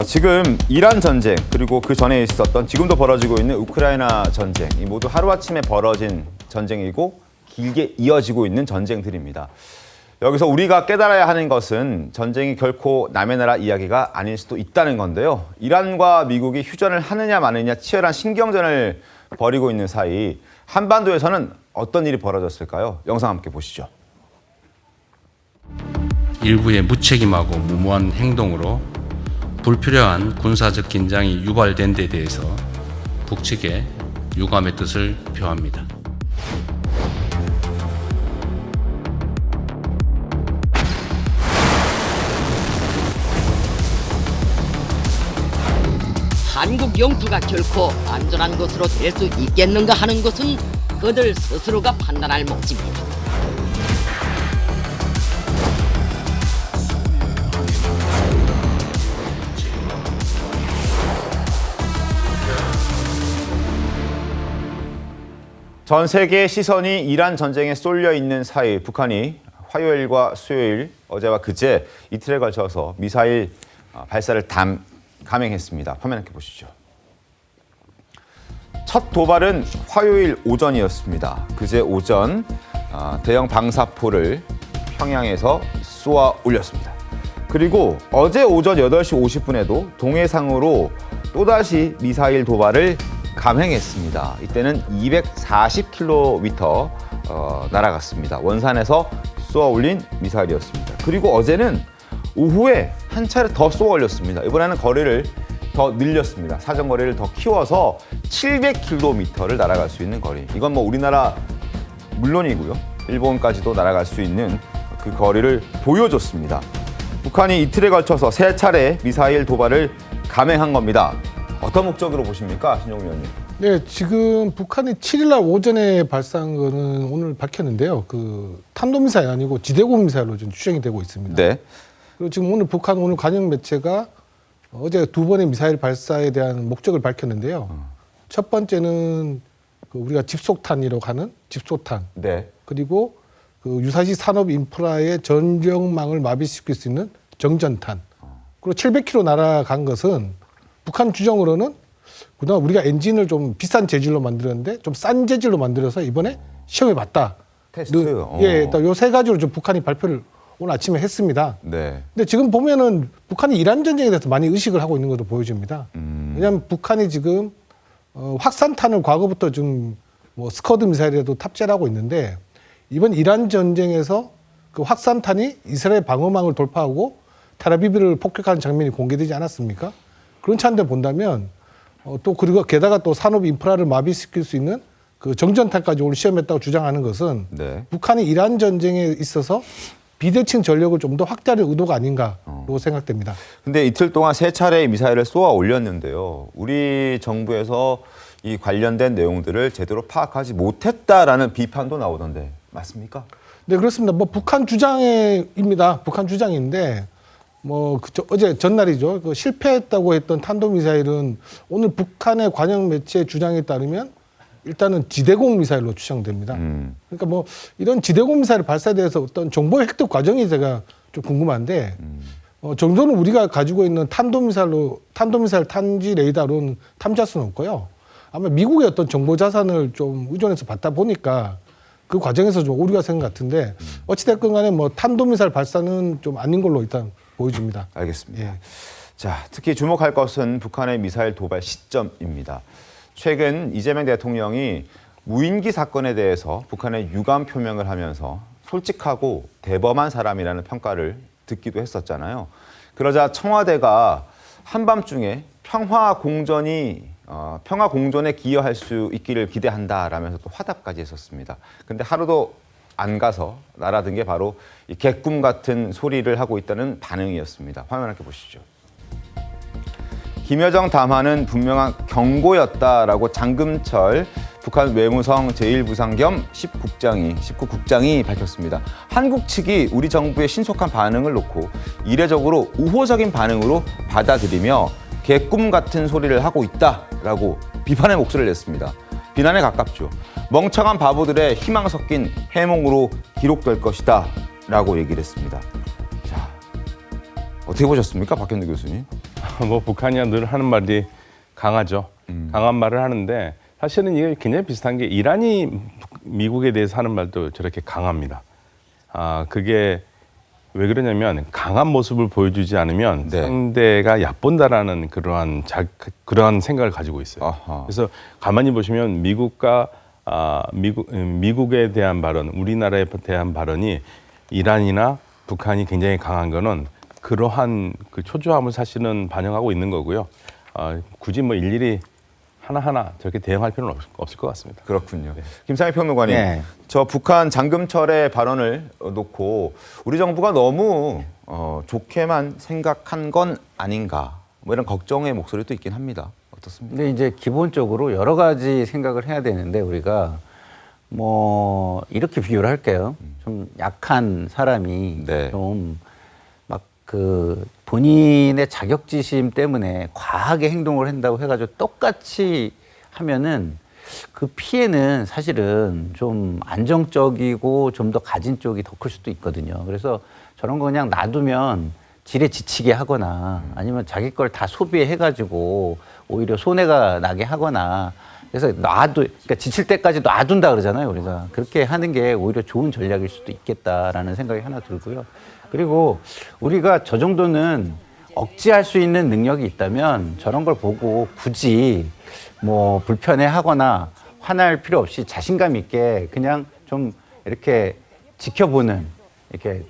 지금 이란 전쟁 그리고 그 전에 있었던 지금도 벌어지고 있는 우크라이나 전쟁 이 모두 하루아침에 벌어진 전쟁이고 길게 이어지고 있는 전쟁들입니다. 여기서 우리가 깨달아야 하는 것은 전쟁이 결코 남의 나라 이야기가 아닐 수도 있다는 건데요. 이란과 미국이 휴전을 하느냐 마느냐 치열한 신경전을 벌이고 있는 사이 한반도에서는 어떤 일이 벌어졌을까요? 영상 함께 보시죠. 일부의 무책임하고 무모한 행동으로 불필요한 군사적 긴장이 유발된 데 대해서 북측에 유감의 뜻을 표합니다. 한국 영토가 결코 안전한 것으로 될 수 있겠는가 하는 것은 그들 스스로가 판단할 몫입니다. 전 세계의 시선이 이란 전쟁에 쏠려 있는 사이 북한이 화요일과 수요일, 어제와 그제 이틀에 걸쳐서 미사일 발사를 감행했습니다. 화면 함께 보시죠. 첫 도발은 화요일 오전이었습니다. 그제 오전 대형 방사포를 평양에서 쏘아 올렸습니다. 그리고 어제 오전 8시 50분에도 동해상으로 또다시 미사일 도발을 감행했습니다. 이때는 240km 날아갔습니다. 원산에서 쏘아 올린 미사일이었습니다. 그리고 어제는 오후에 한 차례 더 쏘아 올렸습니다. 이번에는 거리를 더 늘렸습니다. 사정거리를 더 키워서 700km를 날아갈 수 있는 거리. 이건 뭐 우리나라 물론이고요. 일본까지도 날아갈 수 있는 그 거리를 보여줬습니다. 북한이 이틀에 걸쳐서 3차례 미사일 도발을 감행한 겁니다. 어떤 목적으로 보십니까, 신종민 의원님? 네, 지금 북한이 7일날 오전에 발사한 거는 오늘 밝혔는데요. 그 탄도미사일 아니고 지대공 미사일로 지금 추정이 되고 있습니다. 네. 그리고 지금 오늘 관영 매체가 어제 2번의 미사일 발사에 대한 목적을 밝혔는데요. 첫 번째는 그 우리가 집속탄이라고 하는 집소탄. 네. 그리고 그 유사시 산업 인프라의 전력망을 마비시킬 수 있는 정전탄. 그리고 700km 날아간 것은 북한 주장으로는 그동안 우리가 엔진을 좀 비싼 재질로 만들었는데 좀 싼 재질로 만들어서 이번에 시험해봤다. 테스트. 예, 요 세 가지로 좀 북한이 발표를 오늘 아침에 했습니다. 네. 근데 지금 보면은 북한이 이란 전쟁에 대해서 많이 의식을 하고 있는 것으로 보여집니다. 왜냐하면 북한이 지금 확산탄을 과거부터 좀 뭐 스커드 미사일에도 탑재를 하고 있는데 이번 이란 전쟁에서 그 확산탄이 이스라엘 방어망을 돌파하고 텔아비브를 폭격하는 장면이 공개되지 않았습니까? 그런 차원에서 본다면 또 그리고 게다가 또 산업 인프라를 마비시킬 수 있는 그 정전탄까지 오늘 시험했다고 주장하는 것은 네. 북한이 이란 전쟁에 있어서 비대칭 전력을 좀 더 확대하는 의도가 아닌가로 생각됩니다. 근데 이틀 동안 3차례의 미사일을 쏘아 올렸는데요. 우리 정부에서 이 관련된 내용들을 제대로 파악하지 못했다라는 비판도 나오던데 맞습니까? 네, 그렇습니다. 뭐 북한 주장입니다. 북한 주장인데 어제 전날이죠. 그 실패했다고 했던 탄도미사일은 오늘 북한의 관영 매체 주장에 따르면 일단은 지대공 미사일로 추정됩니다. 그러니까 뭐 이런 지대공 미사일 발사에 대해서 어떤 정보 획득 과정이 제가 좀 궁금한데 정도는 우리가 가지고 있는 탄도미사일 탐지 레이더로는 탐지할 수는 없고요. 아마 미국의 어떤 정보 자산을 좀 의존해서 받다 보니까 그 과정에서 좀 오류가 생긴 것 같은데 어찌됐건 간에 뭐 탄도미사일 발사는 좀 아닌 걸로 일단 보여집니다. 알겠습니다. 예. 자, 특히 주목할 것은 북한의 미사일 도발 시점입니다. 최근 이재명 대통령이 무인기 사건에 대해서 북한의 유감 표명을 하면서 솔직하고 대범한 사람이라는 평가를 듣기도 했었잖아요. 그러자 청와대가 한밤중에 평화 공존에 기여할 수 있기를 기대한다라면서 또 화답까지 했었습니다. 근데 하루도 안 가서 날아든 게 바로 이 개꿈 같은 소리를 하고 있다는 반응이었습니다. 화면 함께 보시죠. 김여정 담화는 분명한 경고였다라고 장금철 북한 외무성 제1부상 겸 19국장이 밝혔습니다. 한국 측이 우리 정부의 신속한 반응을 놓고 이례적으로 우호적인 반응으로 받아들이며 개꿈 같은 소리를 하고 있다라고 비판의 목소리를 냈습니다. 비난에 가깝죠. 멍청한 바보들의 희망 섞인 해몽으로 기록될 것이다 라고 얘기를 했습니다. 자, 어떻게 보셨습니까? 박현두 교수님. 뭐 북한이야 늘 하는 말이 강하죠. 강한 말을 하는데 사실은 이게 굉장히 비슷한 게 이란이 미국에 대해서 하는 말도 저렇게 강합니다. 그게 왜 그러냐면 강한 모습을 보여주지 않으면 네. 상대가 얕본다라는 그러한 생각을 가지고 있어요. 아하. 그래서 가만히 보시면 미국에 대한 발언, 우리나라에 대한 발언이 이란이나 북한이 굉장히 강한 거는 그러한 그 초조함을 사실은 반영하고 있는 거고요. 굳이 뭐 일일이 하나하나 저렇게 대응할 필요는 없을 것 같습니다. 그렇군요. 김상희 평론가님, 네. 저 북한 장금철의 발언을 놓고 우리 정부가 너무 좋게만 생각한 건 아닌가, 뭐 이런 걱정의 목소리도 있긴 합니다. 어떻습니까? 근데 이제 기본적으로 여러 가지 생각을 해야 되는데 우리가 뭐 이렇게 비교를 할게요. 좀 약한 사람이 네. 좀 막 그 본인의 자격지심 때문에 과하게 행동을 한다고 해가지고 똑같이 하면은 그 피해는 사실은 좀 안정적이고 좀 더 가진 쪽이 더 클 수도 있거든요. 그래서 저런 거 그냥 놔두면 지레 지치게 하거나 아니면 자기 걸 다 소비해가지고 오히려 손해가 나게 하거나 그래서 그러니까 지칠 때까지 놔둔다 그러잖아요, 우리가. 그렇게 하는 게 오히려 좋은 전략일 수도 있겠다라는 생각이 하나 들고요. 그리고 우리가 저 정도는 억제할 수 있는 능력이 있다면 저런 걸 보고 굳이 뭐 불편해 하거나 화날 필요 없이 자신감 있게 그냥 좀 이렇게 지켜보는 이렇게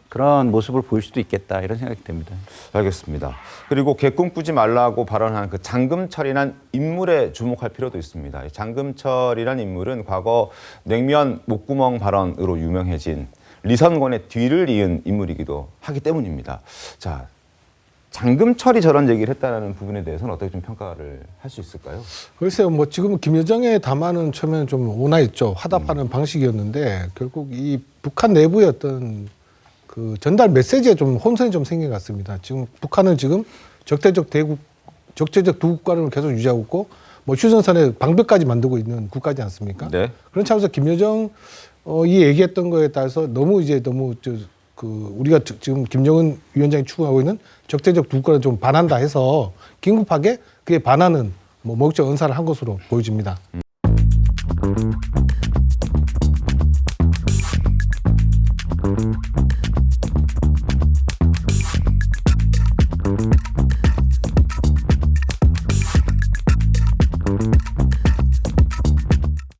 그런 모습을 보일 수도 있겠다 이런 생각이 듭니다. 알겠습니다. 그리고 개꿈 꾸지 말라고 발언한 그 장금철이란 인물에 주목할 필요도 있습니다. 이 장금철이란 인물은 과거 냉면 목구멍 발언으로 유명해진 리선권의 뒤를 이은 인물이기도 하기 때문입니다. 자, 장금철이 저런 얘기를 했다는 부분에 대해서는 어떻게 좀 평가를 할 수 있을까요? 글쎄요, 뭐 지금 김여정의 담화는 처음에는 좀 온화했죠. 화답하는 방식이었는데 결국 이 북한 내부의 어떤 그 전달 메시지에 좀 혼선이 좀 생긴 것 같습니다. 지금 북한은 지금 적대적 두 국가를 계속 유지하고 있고 뭐 휴전선에 방벽까지 만들고 있는 국가지 않습니까? 네. 그런 차원에서 김여정 이 얘기했던 거에 따라서 너무 우리가 지금 김정은 위원장이 추구하고 있는 적대적 두 국가를 좀 반한다 해서 긴급하게 그에 반하는 뭐 목적 언사를 한 것으로 보여집니다.